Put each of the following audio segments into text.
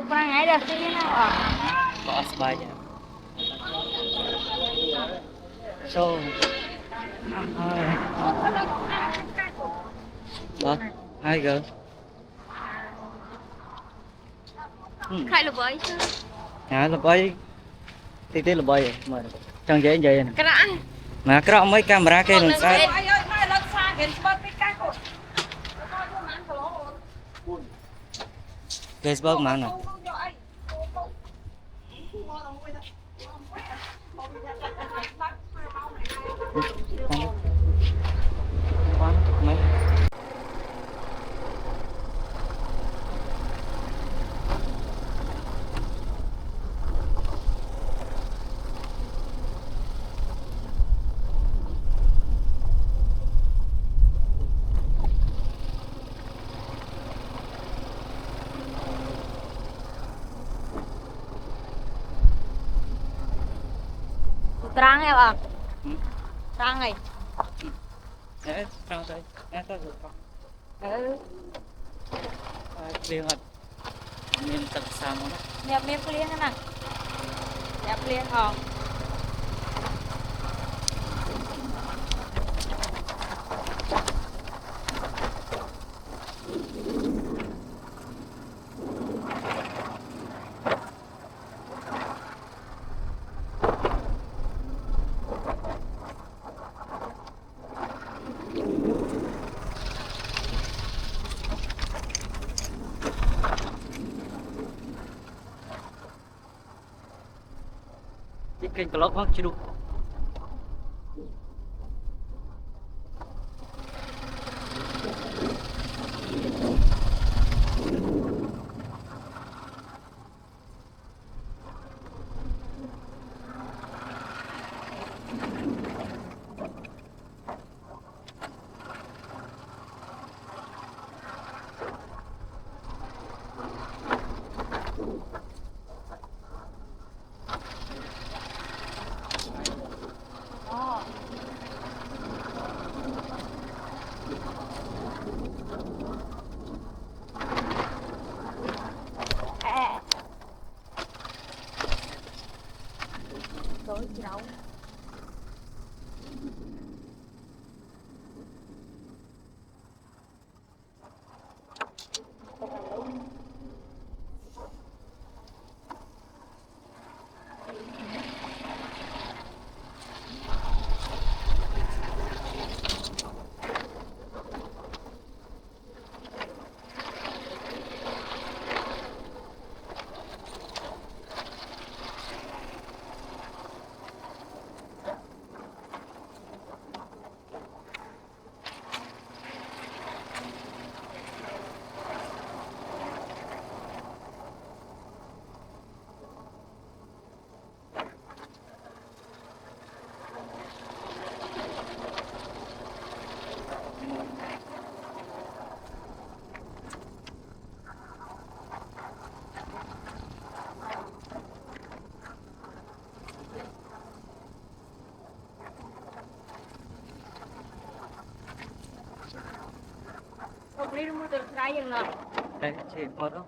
Kurang ada sih nào. Có bài vậy. So, đó, hai gờ. Khai là bơi chứ. À, là bài, tí là bài mà chẳng dễ vậy nè. Cái đã. Mà cái đó mấy camera kia làm sao? Facebook mà nè. Mấy. Terang ya bang. Terang này. Trong đây, tôi được không? Ừ. Liên hợp miền tập sao mà Nhập miếng liên nè. Nhập liên hòn. cái blog không chưa đủ. Tối chị đâu. Đi mua từ cái gì nè. Đây, chị có đâu.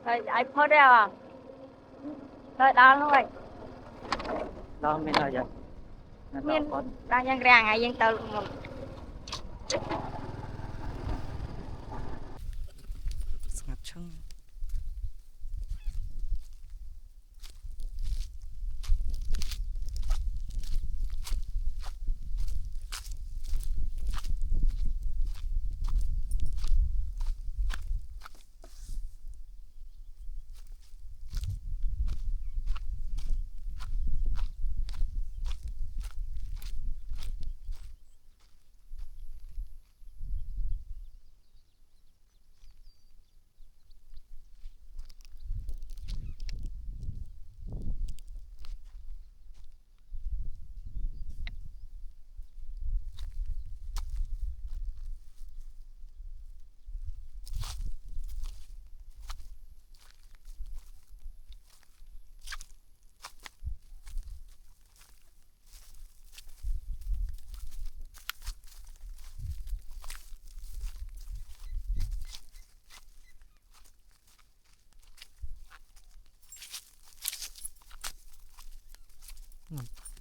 rồi ai phớt đeo à rồi đó luôn rồi đó mình là vậy miền đang yang ràng ai yang tàu một ngập chân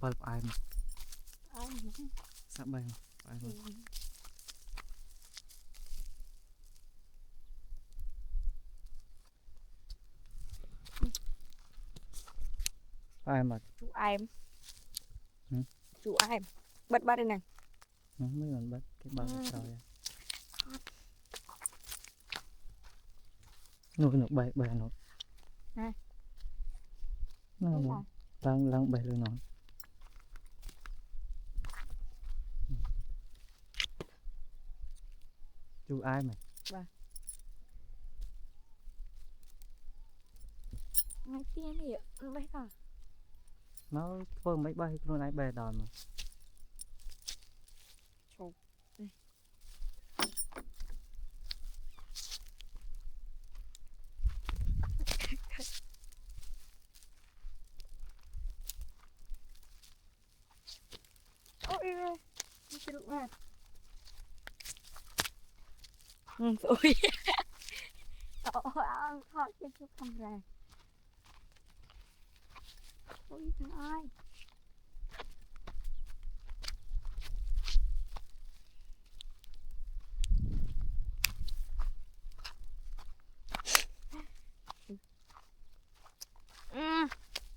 bơi ai mà sắp bơi ai mà ai mà chú em ừ? chú em bật bật đây này mấy lần bắt cái bao trời nó bay bay nó nó lăng lăng bay lên nó chú ai mà mấy tiếng này nó bay à nó vừa mấy bay luôn ai bè đòn mà chụp ôi ơi cái lúc này ôi thôi cái chút không ra ôi thằng ai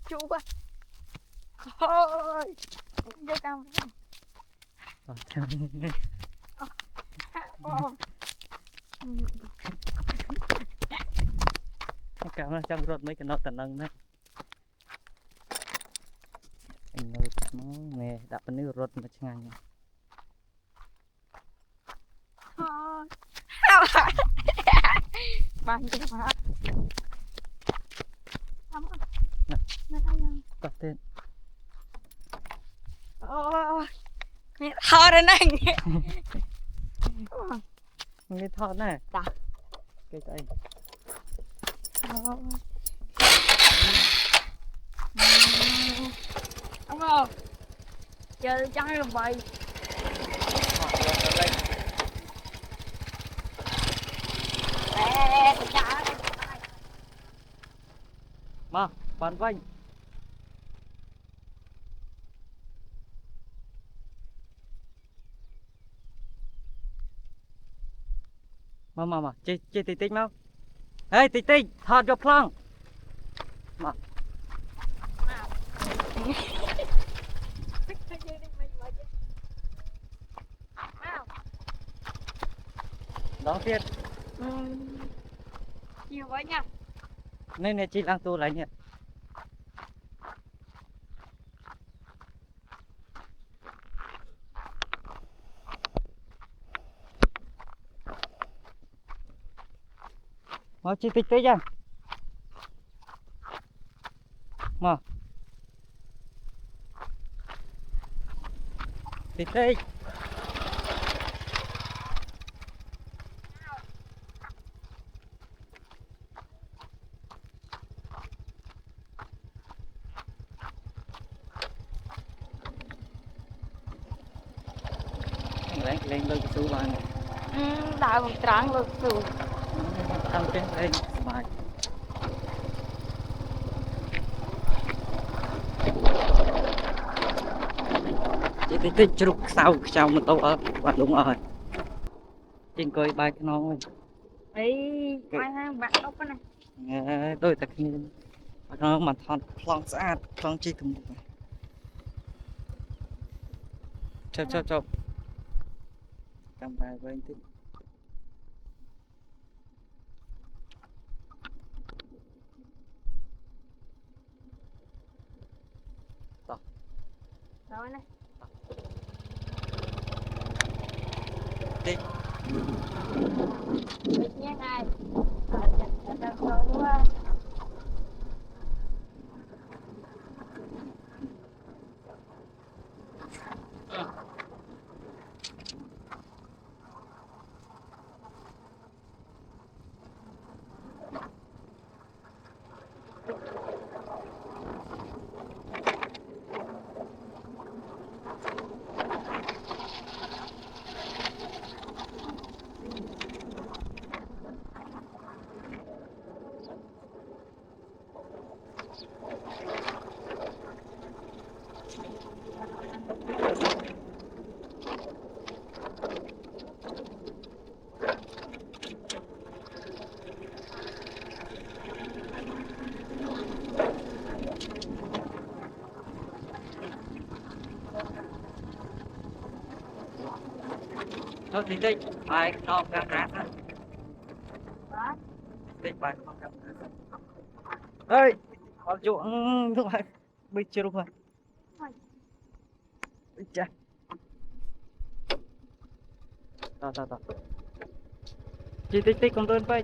chú quá thôi vô cam cảm ơn trong rốt mấy cái nó tận nâng đó anh nói nó nè đã bên nước rốt mà ngang thôi bạn cái mà nó thấy không có tên mẹ thò đến anh nghe thọt nè dạ cái tay đúng không chơi chơi làm vậy mà bàn vanh mà chơi chơi tí tích mau ê tí tích thọt cho plong mà đón tiền nhiều quá nha nên là chị đang tu lại nhỉ mau chị tích tích ra mà tích tích lên lên số bàn đào một trắng lực đủ tăng trên lên bài tích chụp sau sau một tô ở bạn đúng rồi trên coi bài cái nó ấy mai hang bạn ốc này đôi thật nhìn nó mà thon phong sát phong chi thùng chụp cầm bài với anh tích rồi này tích nhé này quá thôi thì tích bài nó cam rát đó đó tích bài nó cam rát ơi họ chỗ đúng rồi bây chưa đúng rồi chà ta chị tích con đơn bay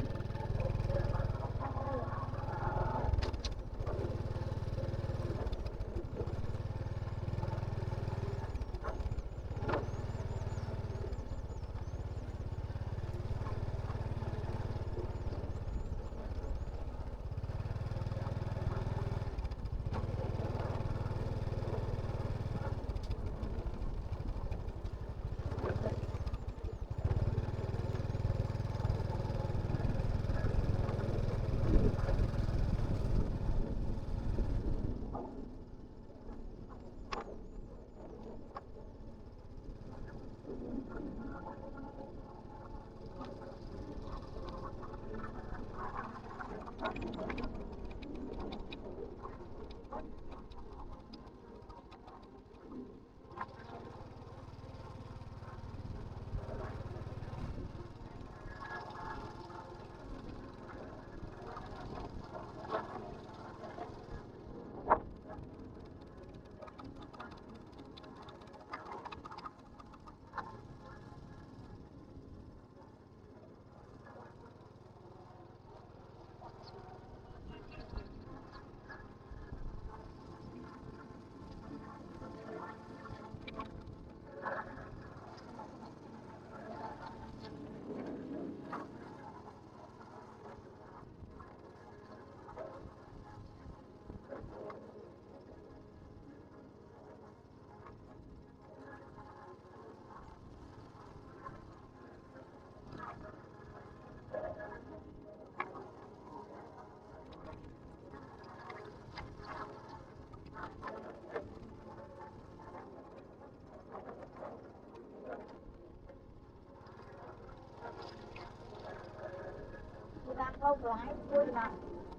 đang không lái vui mà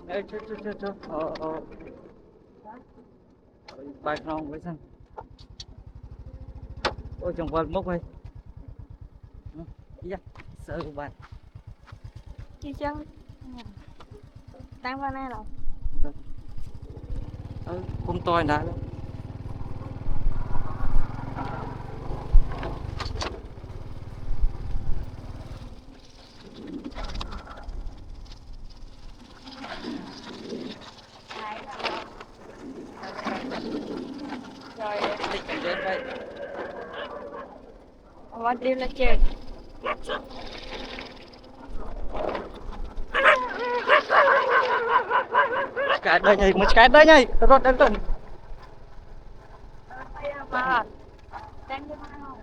ê chú bài nó với sao ôi chồng quần mốc ơi dạ sợ bạn chi chân đang vào này rồi không tôi đã rồi tích cảnh đến vậy mà đi lên chơi cái đây nhảy một cái đây nhảy rồi đến tuần mà đang đi mai không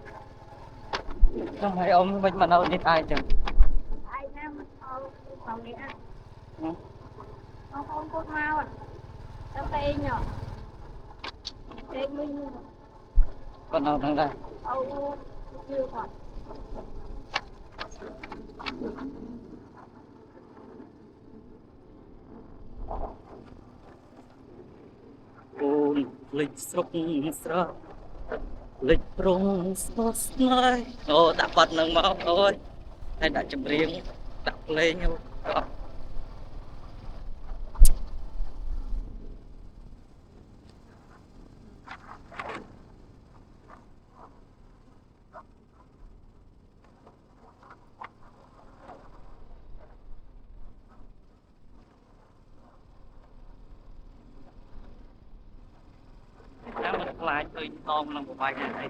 không phải ông mình mà đâu đi ai chẳng ai nam không đi ăn không cốt mau à tao tay nhỏ tay mình con nào đang đây chưa còn ôn lịch sốc sra lịch rong sốt này ô đã bật nâng máu thôi hay đã chấm riêng đặt lên nhau đang một lại tôi tôm là một vài cái này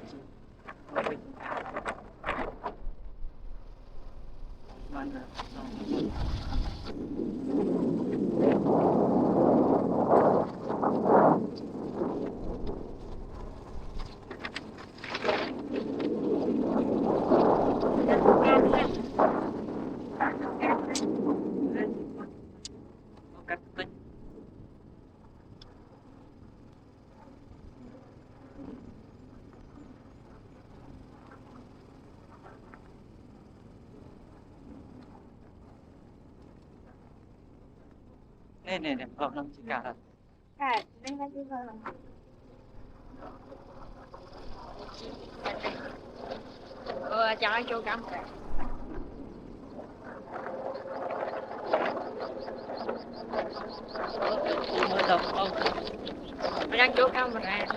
cắt tích nè không nó chỉ cả là đây là gì vậy cho anh chú cắm mới tập không đang chú cắm rồi đấy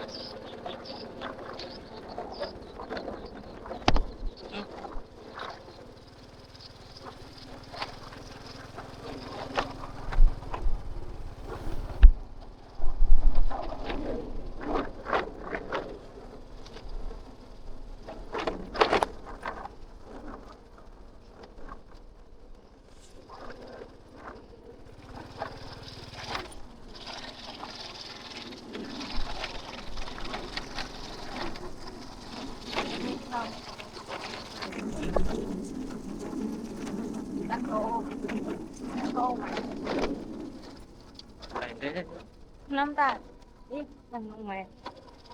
năm ta đi thằng mẹ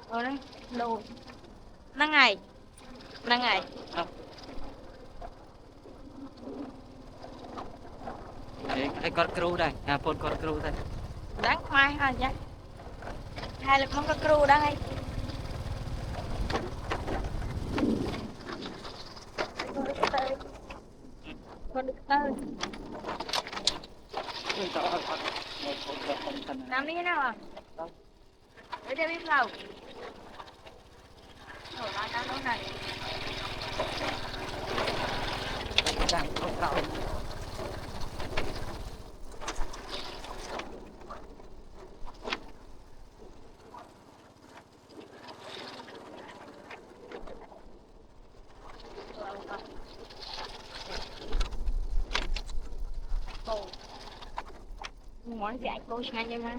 ở đây đồ năm ngày cái con cừu đây phun con cừu đây đáng khoai ha chắc hai là không có cừu đây con được tơi làm đi thế nào à để cho biết đâu rồi ra đâu này đang không cao món dạy cô sang cho mà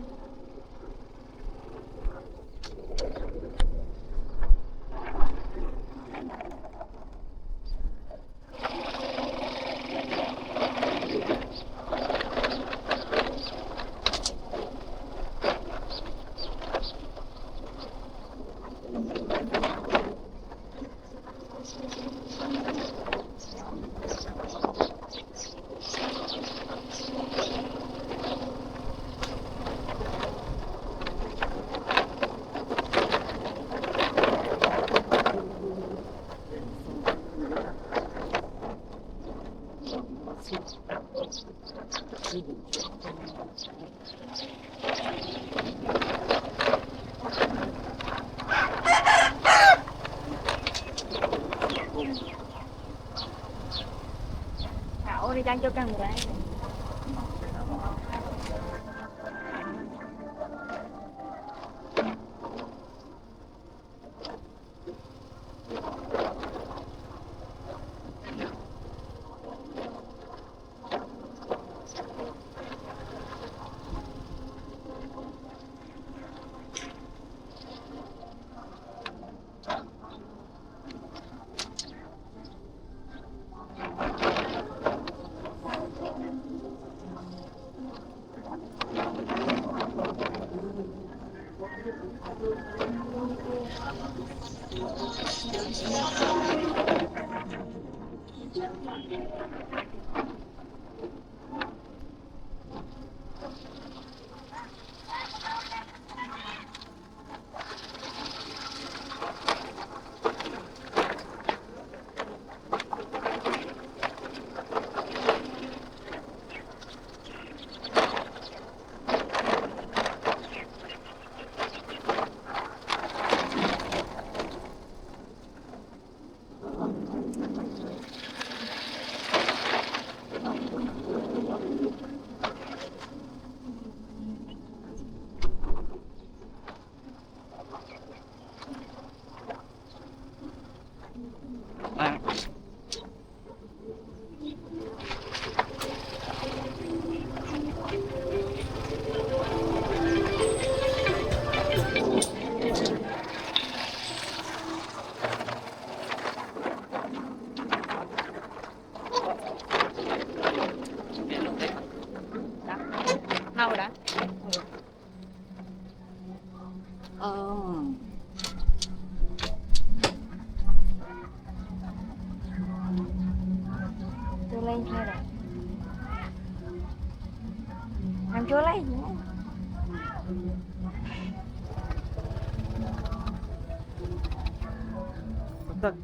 Thảo đi trang cho cần đấy rồi đã chưa lên chưa rồi em chưa lấy gì Tức.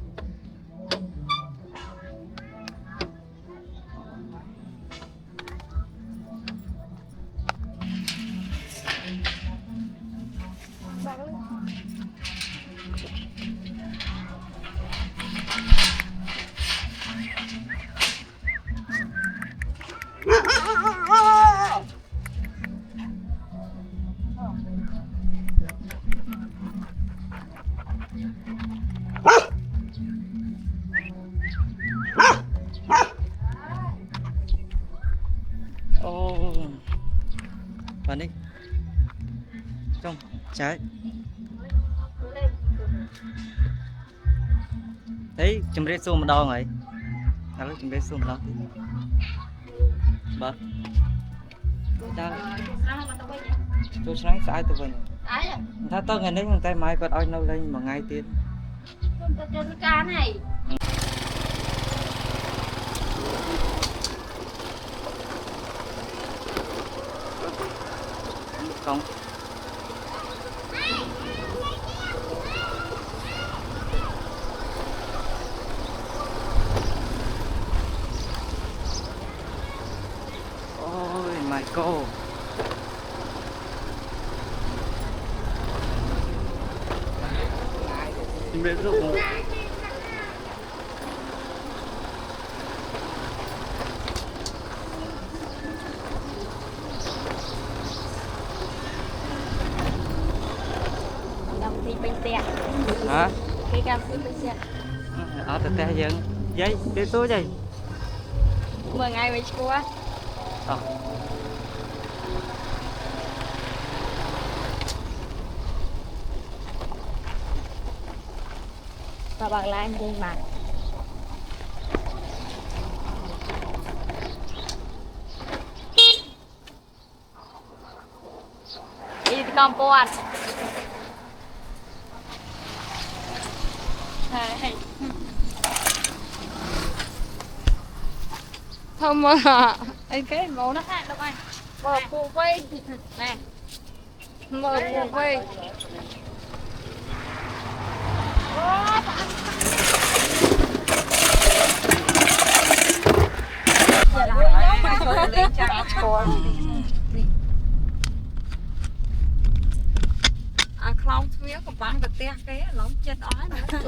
Ô và đi trong trái thấy chùm rê xô một đo rồi nào lấy chùm rê xô một đo bật ta cho sáng sải tụi mình ta tới ngày đấy thằng tay mai còn oi nâu lên mà ngay tiền trên cá này không ôi my god em biết rụng không? Hả? Cái cam sữa bên xe Ở từ te dân giấy để tôi đây 10 ngày mới qua và bằng là em đi mà đi con buồn không mà anh cái màu nó khác đâu anh mở phù vây nè mở phù vây không biết có bán được tia cái nó chết ói nữa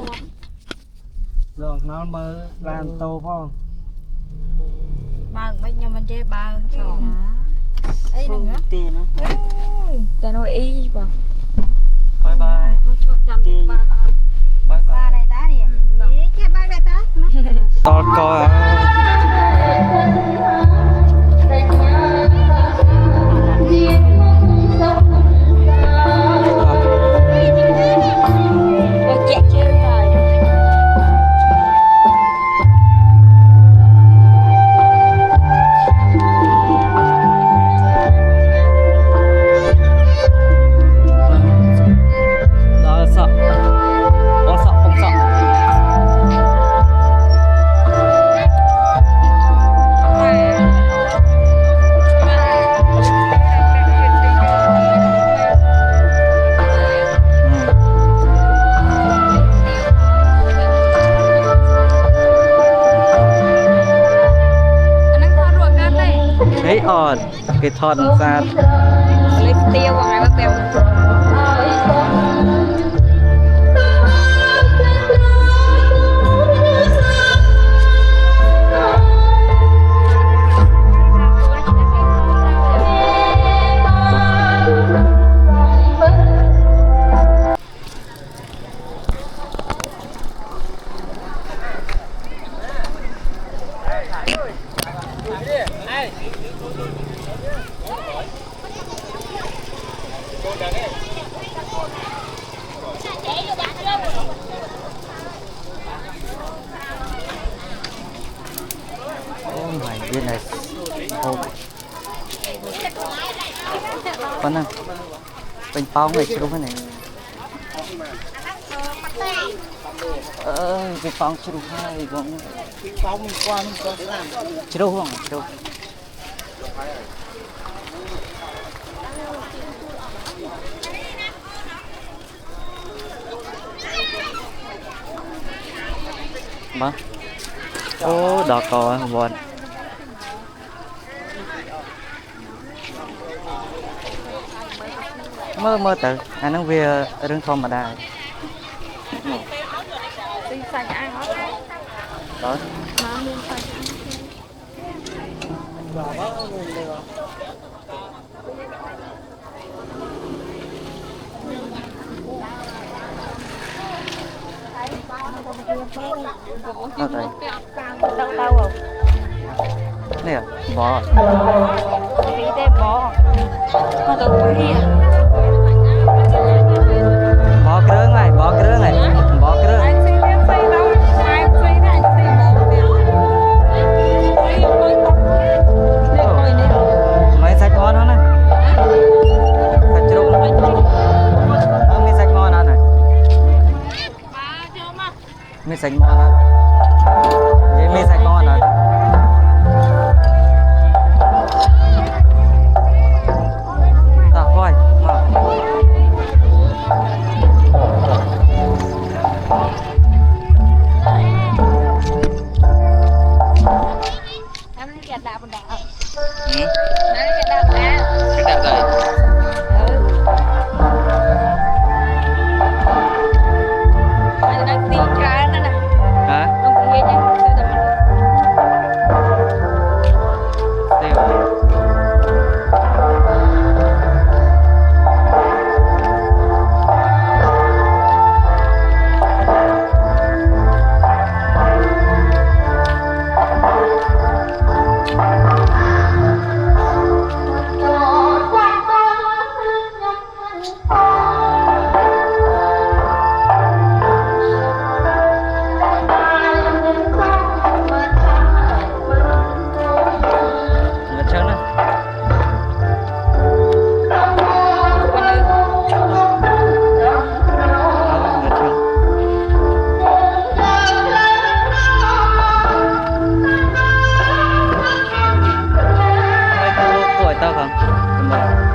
rồi nó mơ làm tô phong bao mấy nhau mình chơi bao ấy đừng á tiền á cho nó y vào bye bye tiền bye ba bye này tá đi cái ba này tá to coi chạy chơi rồi đó sợ con sợ không sợ thấy ổn cái thon ra lấy tiêu vào ngày bắt bèo oh my goodness oh con nào bánh bao ngày trước cái này cái bao chưa hai cũng bao mình qua mình có làm chưa không chưa mà ô đỏ cò buồn mơ từ anh nói về rừng thông mà đài Tinh sạch ăn hết đó mà mình sạch nó đây đau đau không nè bò tí tê bò mà tôi cũng đi bò cái này bò cái này bò cái anh xin phép xây đâu ai xây thì anh xây bò tiền xây coi tóc để coi đi mấy sạch ngon đó này sạch chưa đâu mấy sạch ngon đó này mấy sạch ngon đó vậy mấy sạch ngon đó ta coi mà em đi kẹt đạp một đạp ừ? đấy kẹt đạp nè cái đẹp đây anh đang đi cái nữa nè hả không có hết nhá tôi tầm tiêu ngất chân á ngất chân mấy tuổi tao không cảm ơn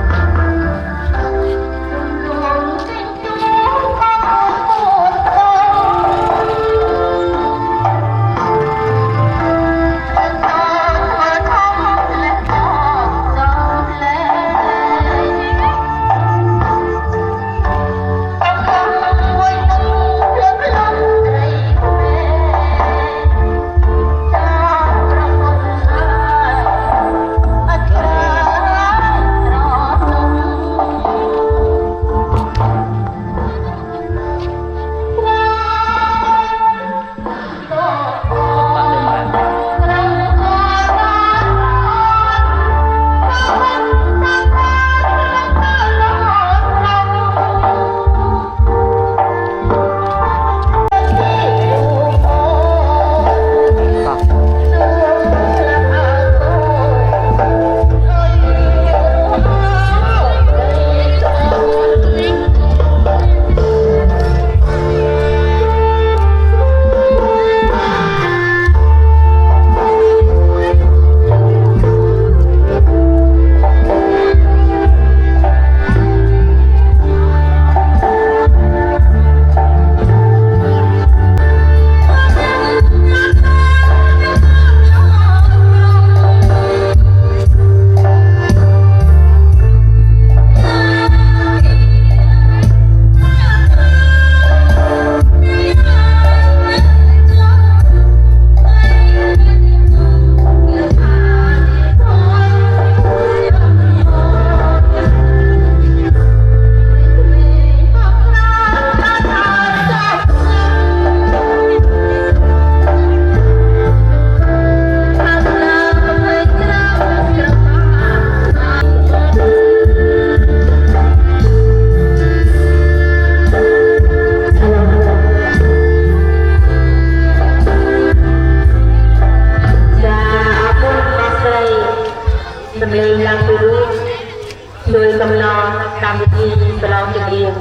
ដោយកំណត់កម្មវិធីប្រឡងចម្រៀង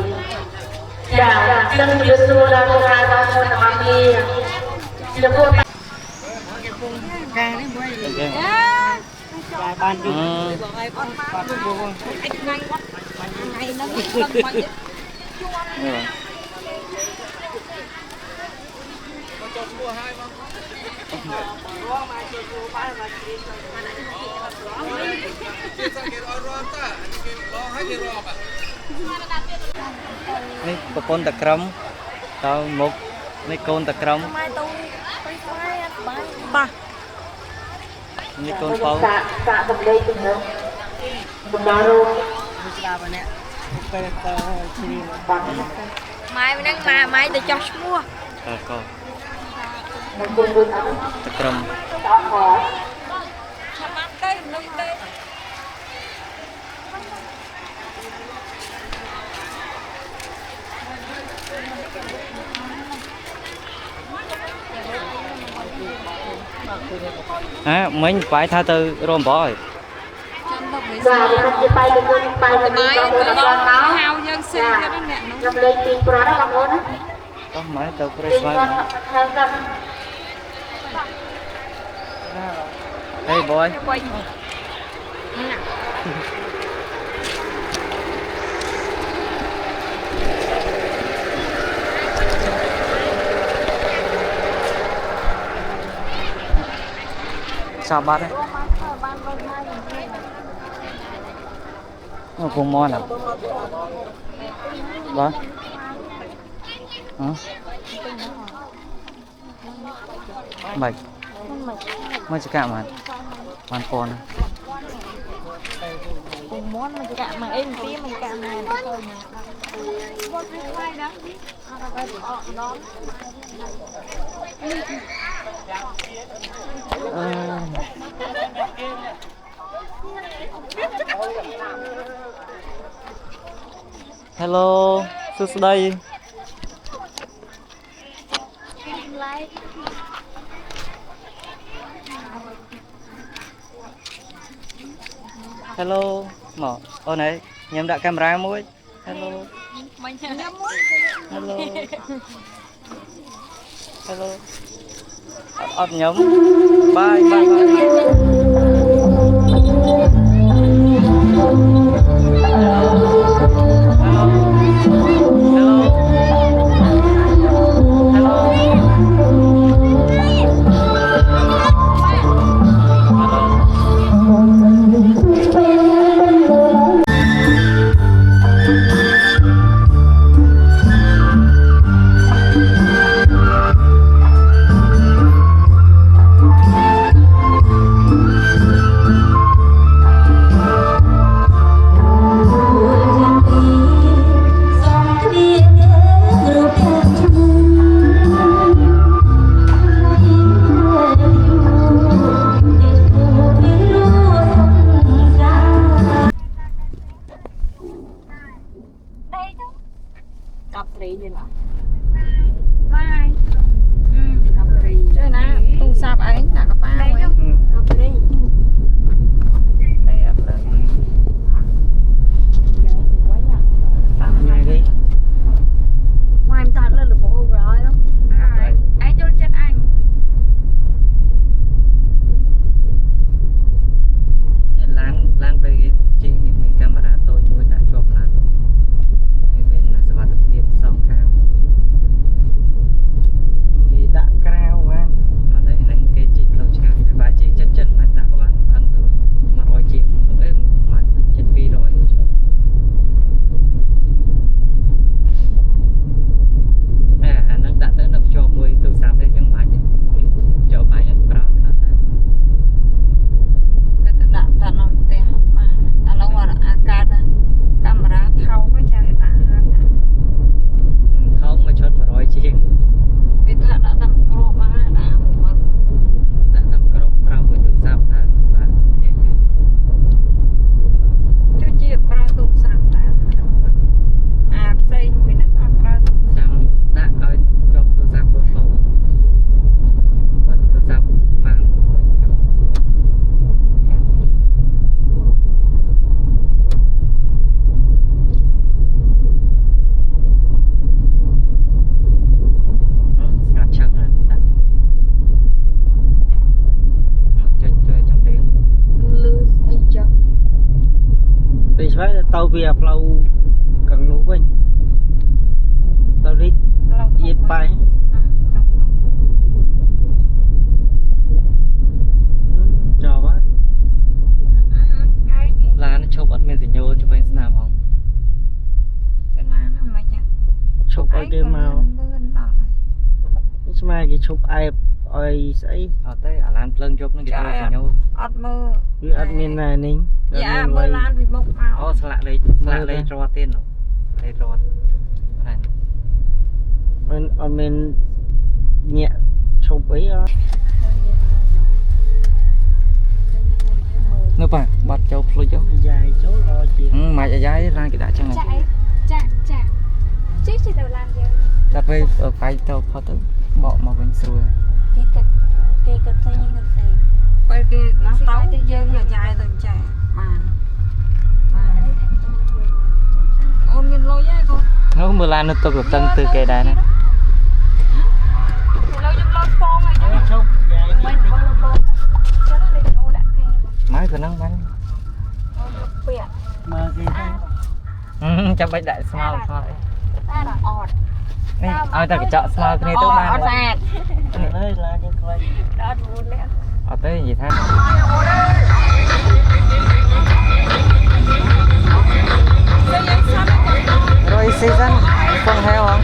ចានឹងជម្រាបសួរដល់លោកអាយបងប្អូនទាំងអស់គ្នាចំពោះ កានេះមួយ អូខេ ចាបានយូរ បាត់បងថ្ងៃហ្នឹងខ្ញុំបាច់ នេះប្រពន្ធតាក្រមតើមុខនេះកូនតាក្រម បាស នេះកូនប៉ោ សាកសម្លេងទៅនោះបំណងរូប ស្ដាប់អានេះពេលទៅជ្រៀង បាត់ ម៉ែហ្នឹងម៉ែទៅចោះឈ្មោះ តើកោ នឹងគុំមួយអត់ តាក្រម អត់ខោ ចាំបានទៅនឹងទៅ មិញបាយថាទៅរំបោហើយ ចាំទៅវិញ ចាខ្ញុំទៅបាយទៅគុំបាយទៅ ម៉ែ បងប្អូន ទៅ អត់ដល់មក ហៅយើងស៊ីទៀតអ្នកហ្នឹង ខ្ញុំលេងពីប្រត់បងប្អូនណា តោះម៉ែទៅព្រៃ ពី ស្វាយ ប្រត់ខាងដល់ ហេបយ វិញណា sao bắt đấy nó cùng món à vâng mày mày chỉ cạm mà con cùng món mình cạn mà em tí mình cạn này thôi hello sụt đây hello mở ô này nhầm đã camera mũi hello mình nhắm muốn hello hello ọt nhóm bye bye bye đi phải tàu về flow cần nụ quên tàu đi yên bay chào quá là nó chụp ăn miếng gì nhô chụp bên nào không chụp ở cái màu mai cái chụp ai ơi sấy ở tới ở lan plưng chụp nó cái gì nhô cứ admin này nín dạ mưa lan vì mốc áo lạ đây cho tiền rồi đây rồi này mình admin nhẹ chụp ấy nữa bà bắt châu phơi châu dài chỗ lo chuyện mà dài ra cái đã chẳng chạy chứ chỉ đầu lan gì ta phải ở cái tàu khó tới bỏ mà bên xuôi cái thấy những cái gì quay cái nó táo thì dương giờ dài rồi chạy mà ôn nghìn lôi á cô nó mưa lan nó tục được tân từ cái đài này lôi trong lôi phong rồi chứ chụp dài máy của nó bánh mà cái cho bánh đại small thôi ọt này ai ta cái chợ small cái này tôi mang nơi là những cái đó luôn đấy ở tới gì thế rồi season con heo không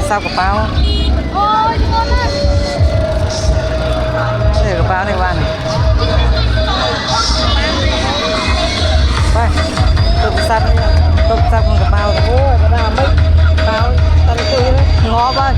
sao của bao ôi ngon á đây của bao này bạn đây tục sắt con của bao ôi cái nào mấy bao tao đi đấy ngó ơi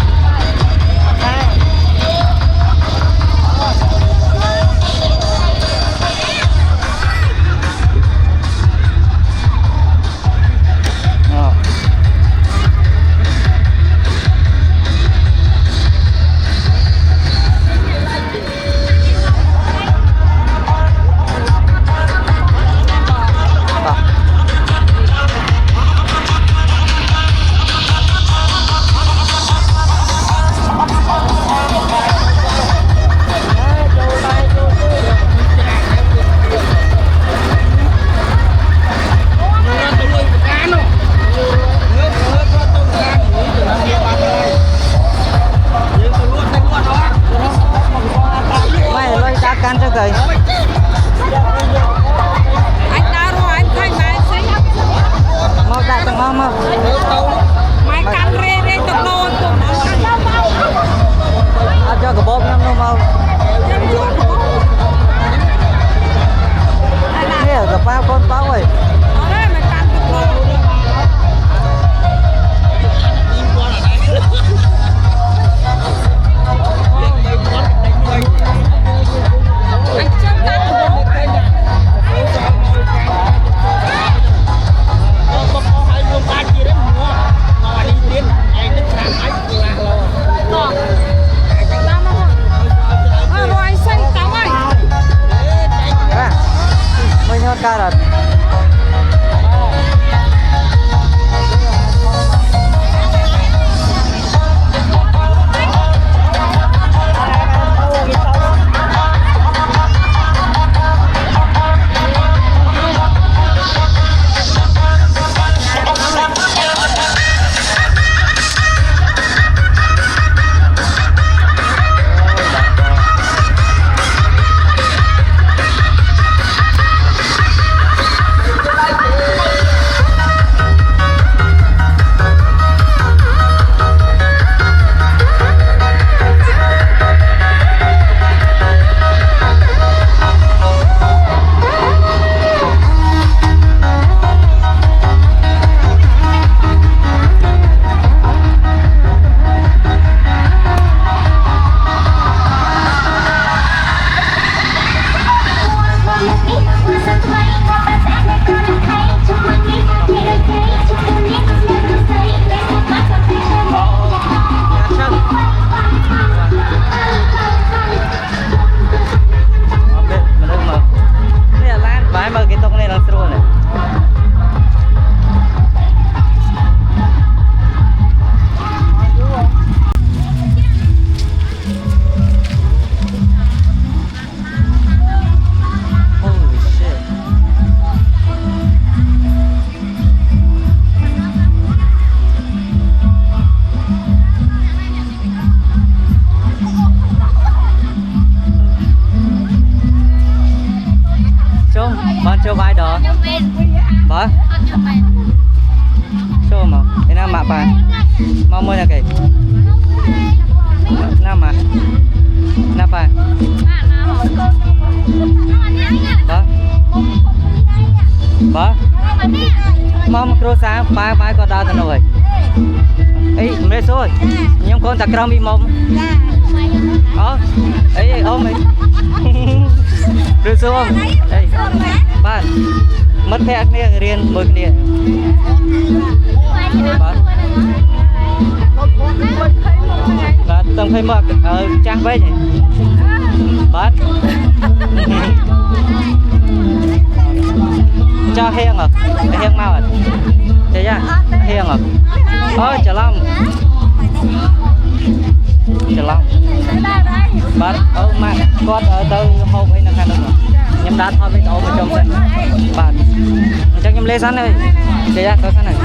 cao rồi cho vai đó bỏ cho mà cái nào mà bà mau mới là cái nào mà nào bà bỏ mong kêu sáng ba ba con đau rồi ấy mẹ rồi nhưng con ta cầm bị mông ấy ôm ấy được không đây bạn mất phép nè riêng mực nè và tầm phải mặc trang váy nhỉ bạn cho heo à heo mau à chơi ra heo à chờ long bạn mà con ở từ hôm ấy là khăn rồi nhắm đá thôi với ôm ở trong sân bạn chắc nhắm lê sẵn đây chơi ra có sẵn này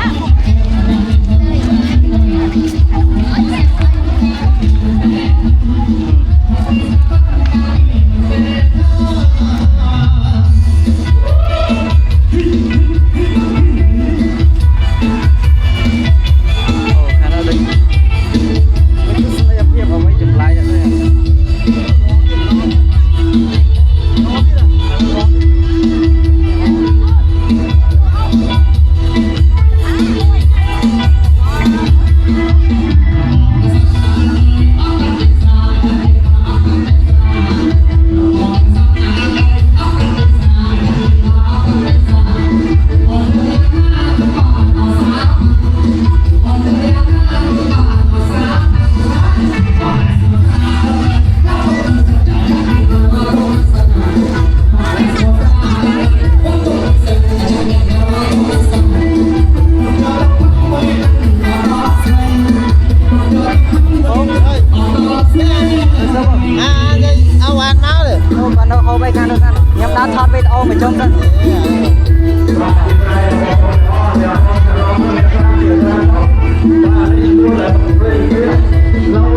Hãy subscribe cho kênh Ghiền Mì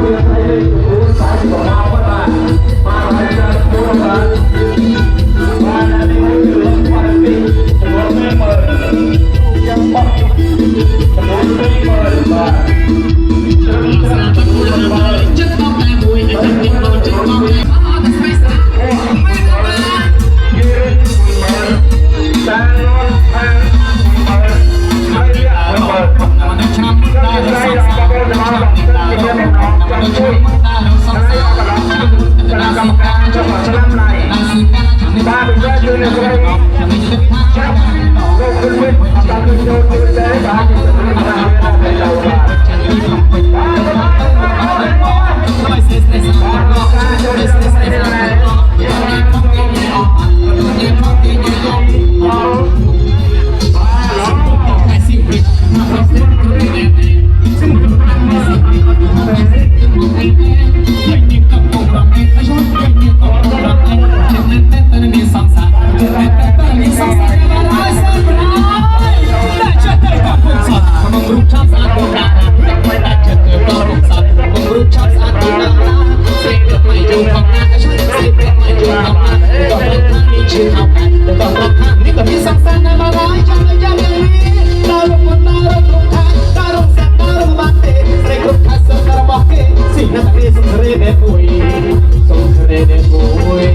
Gõ để không bỏ lỡ những video hấp dẫn อยู่ของหน้าช่วยสิเป็นมาอยู่ของหน้าก็เรื่องข้างนี้ชื่อเอากันแต่ก็รอบข้างนี้ก็มีสังสรรค์มาหลายจังเลยยังไงดาวรุ่งดาวรุ่งตรงทางดาวรุ่งแสบดาวรุ่งบานเตะใส่กรุ๊ปคาสเซอร์กระบอกเกสิ่งนั้นเรียกส่งเทเดบุยส่งเทเดบุย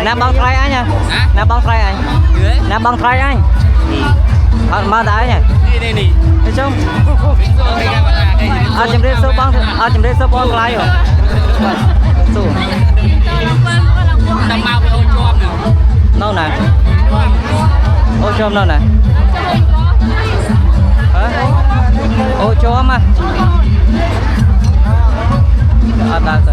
Nè băng trai anh nha. Nè băng trai anh. Nè băng trai anh. Mà đá nha. Đi. Thấy không? Chấm đi số băng, chấm đi số băng trai rồi. Số. Đâu nè? Ô chôm đâu nè? Hả? Ô chôm à? Đã từ.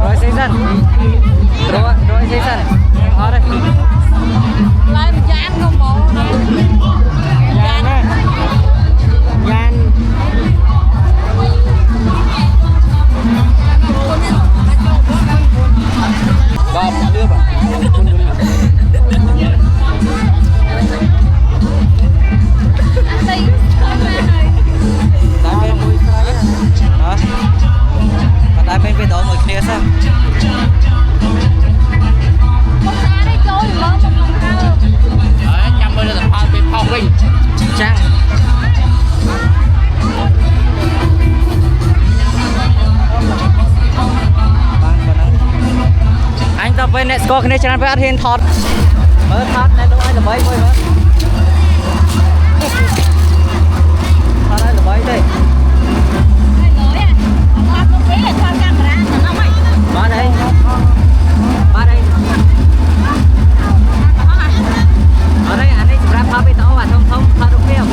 Rồi season. Rồi season. Ở đây. Lên dán không bộ. Dán á. Dán. Bom đưa vào. Tại bên phía đó người kia sao? Một ta đi trôi mở một lần cao. Đấy, chăm bên là phong bên phong linh. Chăng. Anh tập bên này score cái này cho anh phải ăn hiền thọt. Mới thọt này đâu ai là bấy thôi mà. Thọt đây là bấy đây. Ba đây. Ở đây anh ấy ra phá bê tông và thông phá đúng không?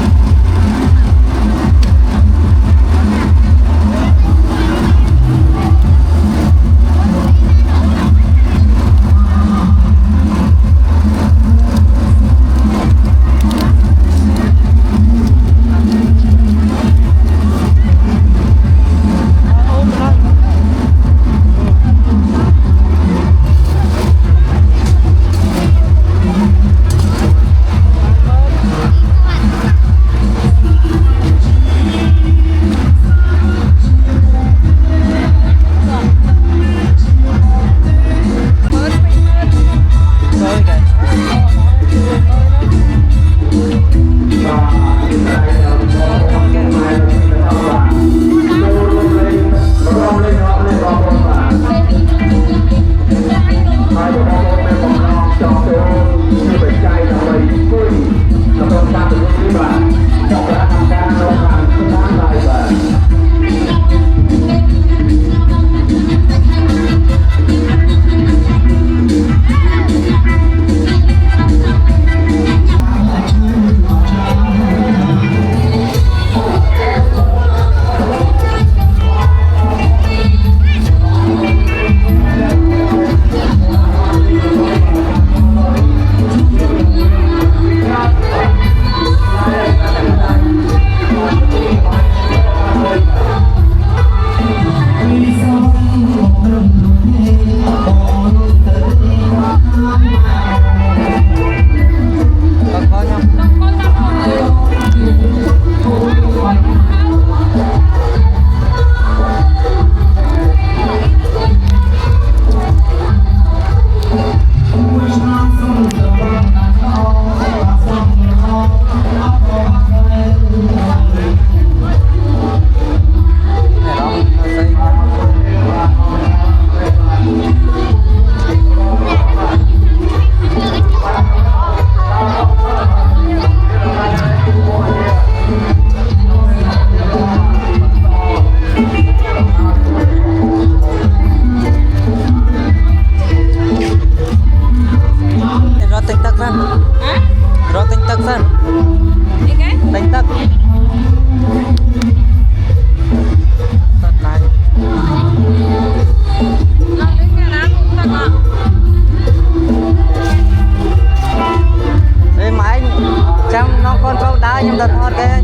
đã nhưng ta thoát cái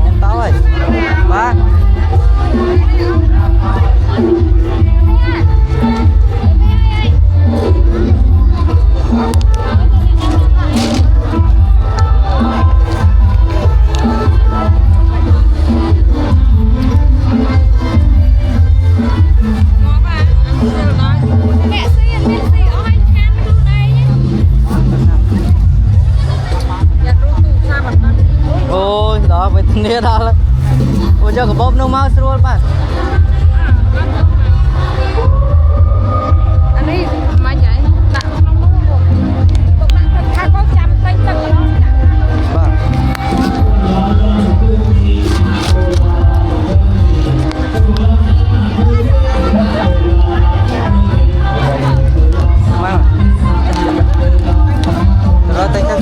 nhưng tao ơi ba ôi đó với nia đó là ôi cho cái bóp nó mau luôn mà anh đi mà vậy đặt không có một cục đặt thay có chăm tay tay đó vâng rồi tay tay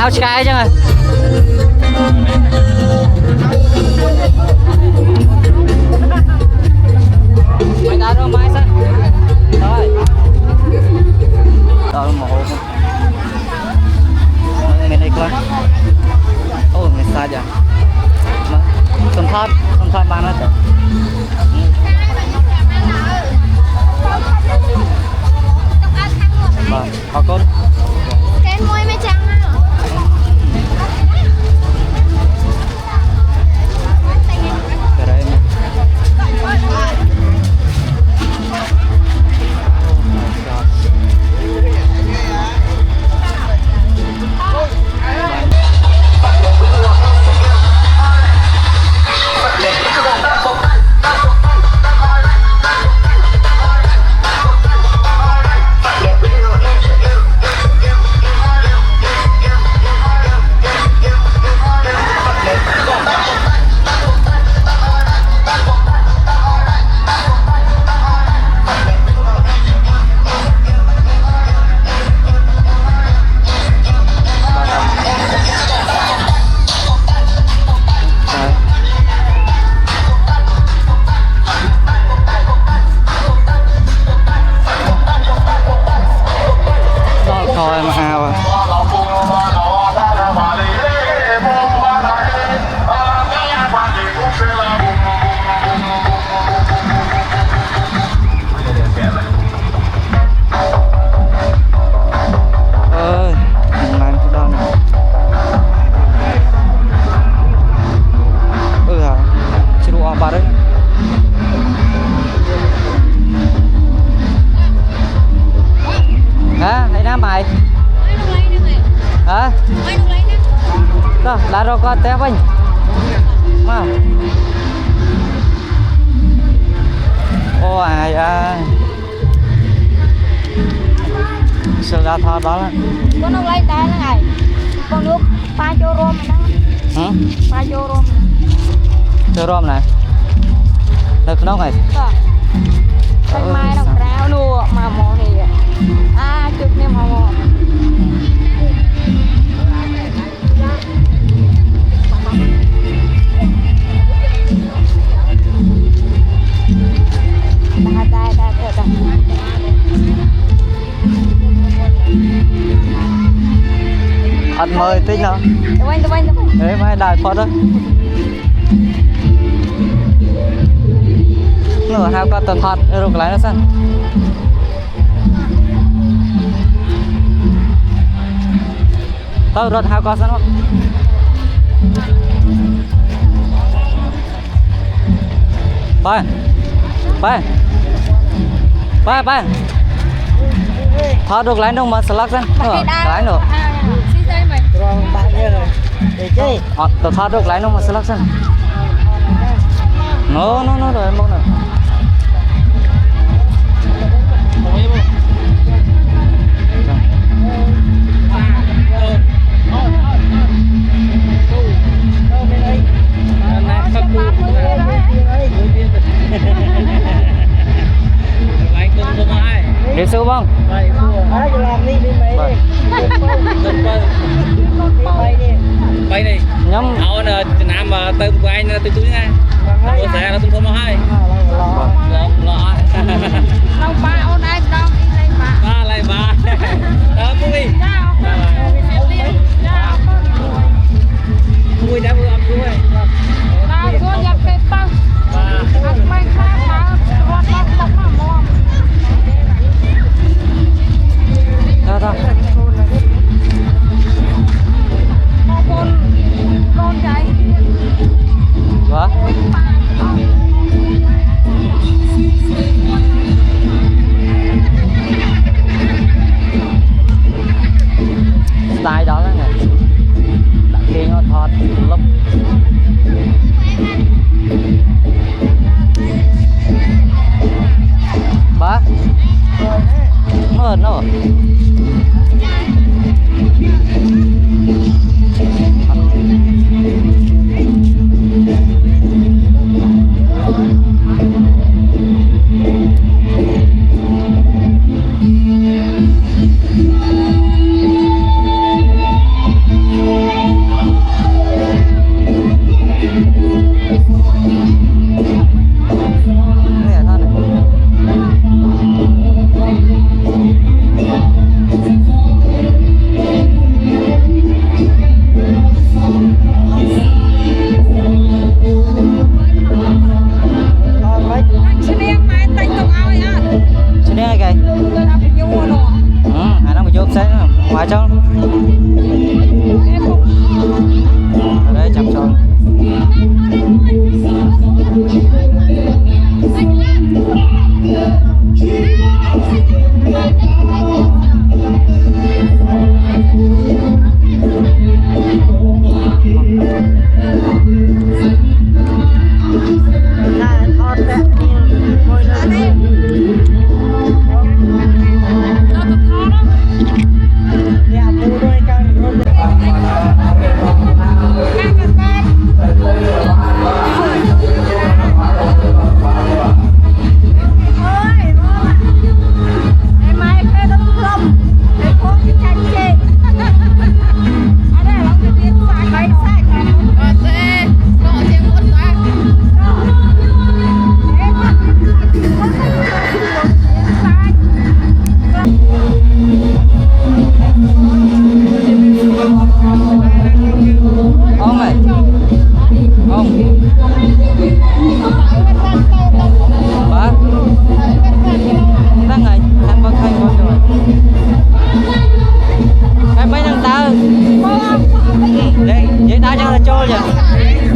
lao sky chứ rồi mày đá đâu mai sao rồi đó là một hộp mình đây coi ô mình xa giờ sân thoát ban hết vâng có con cái môi mới trắng hả? cái đấy coi mà ao à ơi làm cái đó này hả chưa đủ ba đấy hả thấy nam mày hả đó là rồi con té anh mà ô ai à sự ra thọ đó là con ông lấy tay là ngày con nước pha cho rôm mà đó pha cho rôm chơi rôm này được đâu này thanh mai đồng rau nua mà mò thì chụp nem mò ăn mời tích nào tụi anh đấy mai đại phật đó nửa hai con tật thật rồi lại nó sang tao rồi hai con sang không bay bay bay bay thoát được lái đâu mà sờ lắc sang lái nữa tao thoát được lái đâu mà sờ lắc sang nó rồi em bông này đi sâu bông bay đi nhóm họ là nam mà tôm của anh từ túi nha tôi sẽ là tôm thơm hai lo đâu ba ôn ai đâu ba lại ba đó vui vui đã vừa ăn vui tao xuống nhập cái tao ăn mấy khác mà rót bóc mà mò đó con trai vâng style đó là này đặt kia nó thọt lúc bác nó ngoài trong ở đây chậm tròn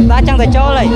ta chẳng thể cho lại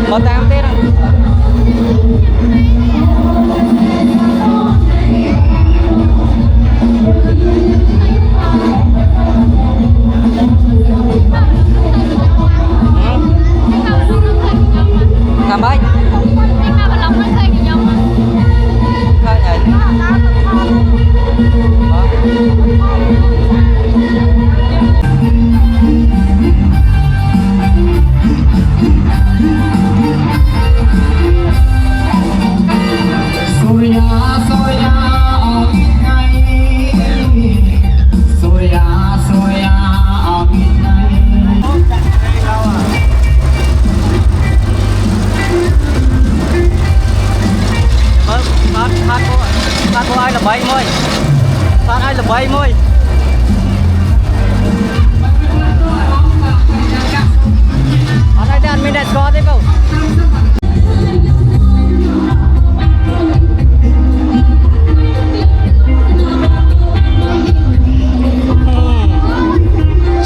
một tam tiết đó. Làm bấy khơi nhảy phát của ai là 70 phát ai là 70 ở đây đàn mình đẹp có thế không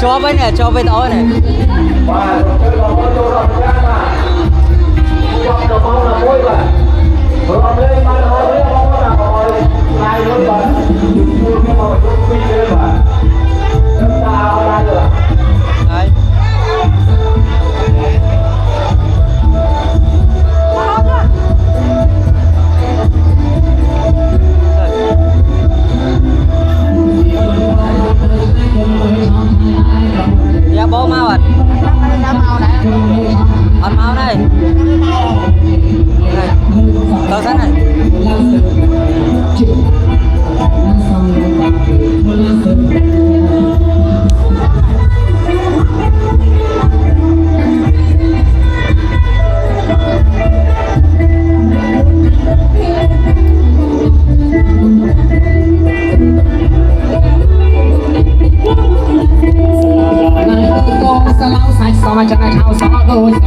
cho bên này cho bên đó này đấy. Dạ bố mau ạ. Ăn mau đây. Này. Tao sát này. Hãy subscribe cho kênh Ghiền Mì Gõ để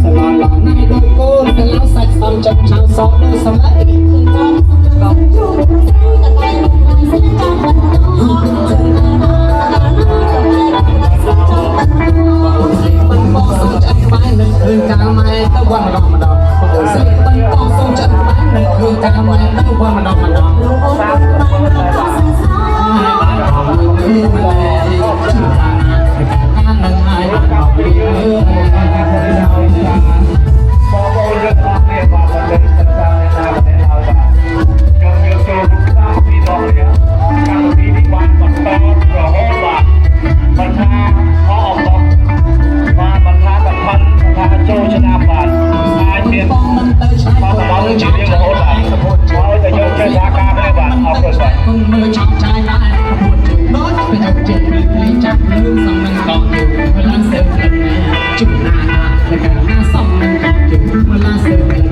không bỏ lỡ những video hấp dẫn. បាត់គុំមើលឆោមឆាយដែរពួតជុំដូចទៅជុំជិះលីចាប់លឺសំនឹងកងជុំវឡាសើផ្លិតណាជុំណាតែកាលណាសំនឹងកងជុំវឡាសើផ្លិត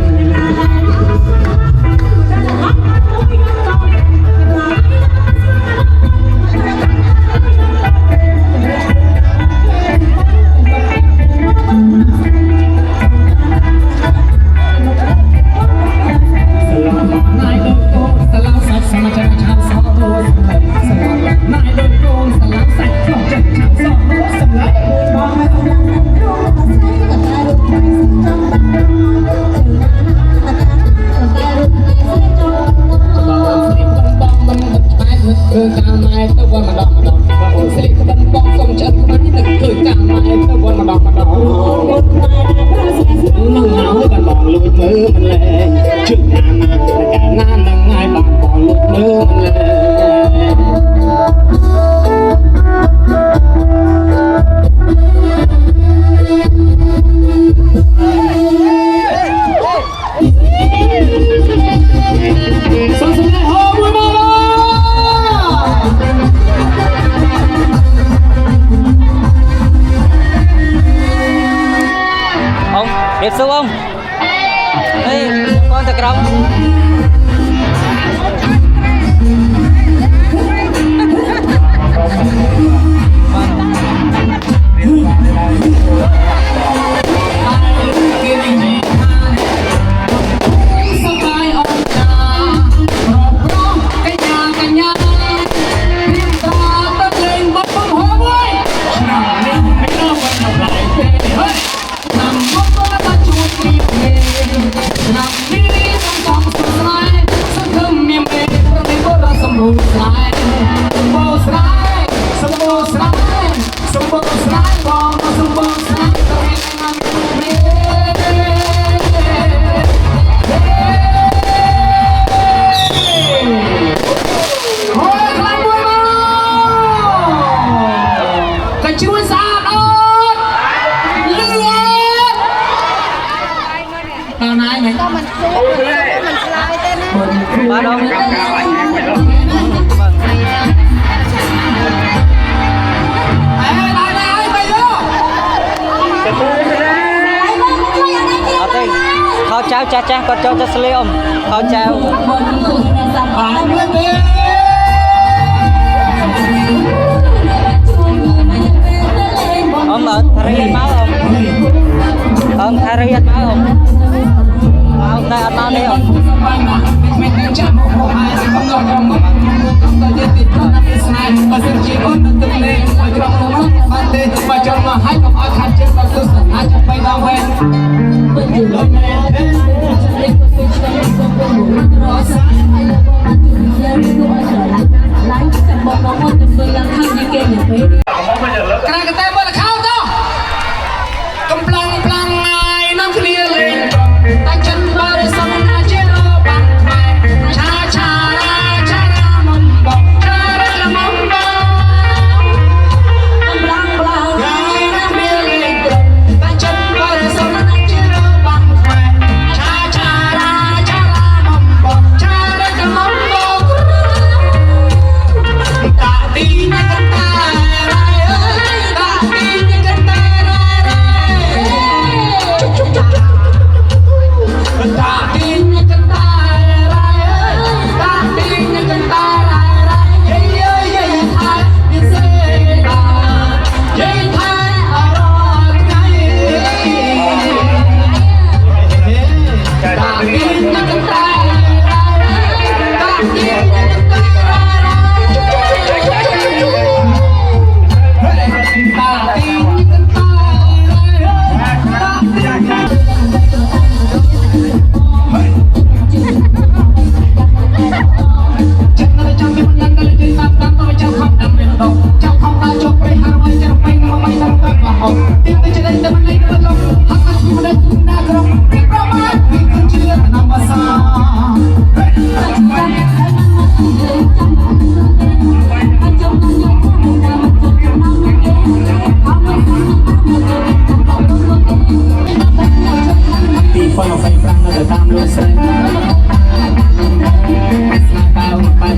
คือการไม้ตะวันมาดอกมาดอกว่าโอ้สิริบันปองสมชัดมันนี่คือการไม้ตะวันมาดอกมาดอกนั่งเหงากันบองลุยมือมันเลยชุดงานมาแต่การงานนั่งง่ายบองบองลุยมือมันเลยĐẹp xấu không? Đây, con thật rộng. Ba đâu? Khao cháo cha cha con cho sli ông khao cháo ông ở thay ăn máu không ông thay ăn máu không ông đây ăn máu đi không Hãy subscribe cho kênh Ghiền Mì Gõ để không bỏ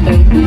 lỡ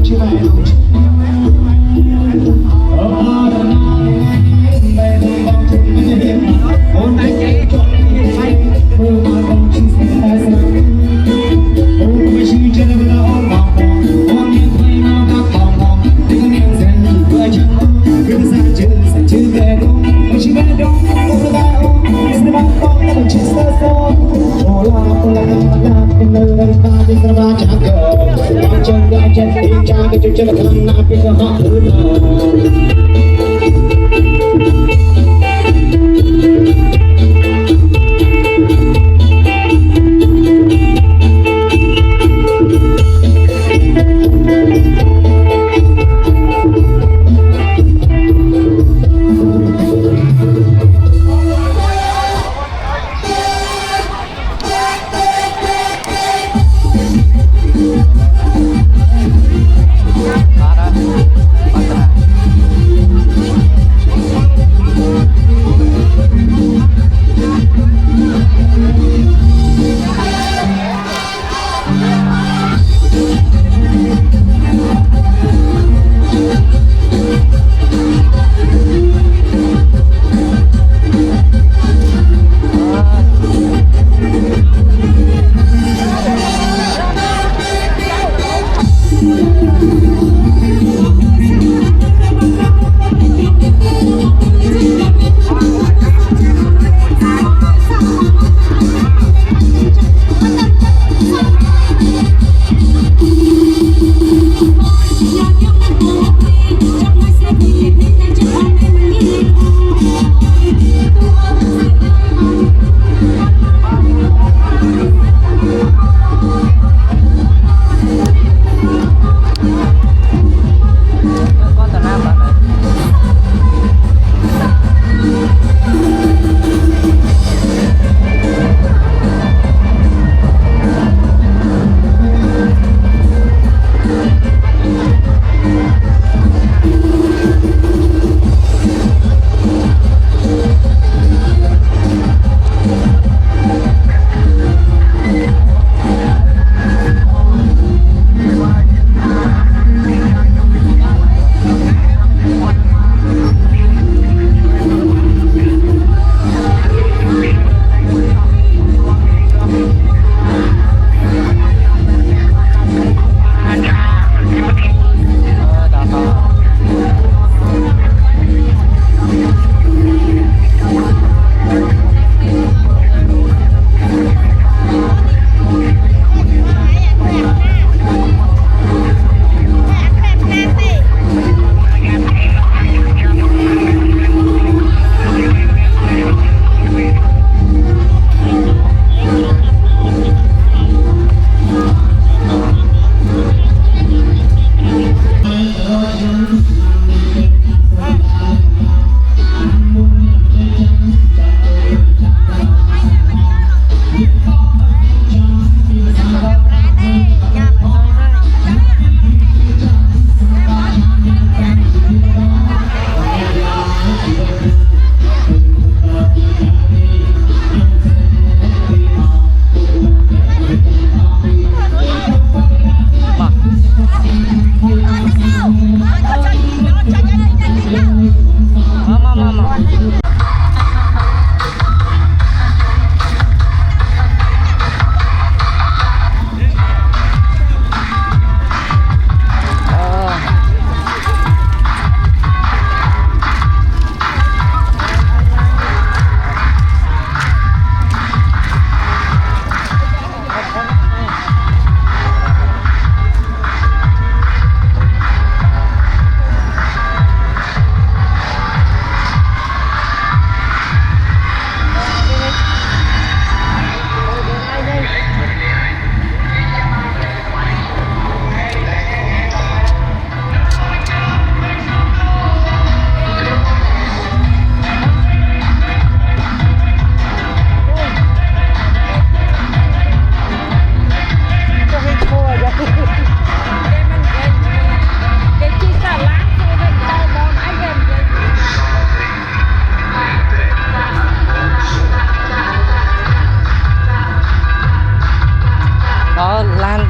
Chư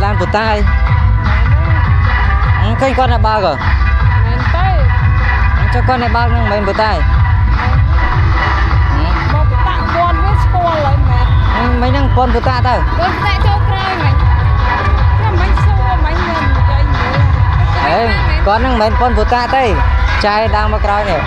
Lan của tai. Cái miếng con này bao rồi Nên tới cho con này bao nâng mình bữa tay một tặng con với school lại mẹ mấy nâng con bữa ta tao con sẽ cho cray mày nó mấy xô mấy lần cho anh nhớ con nâng mình con bữa ta tay trai đang mà cào này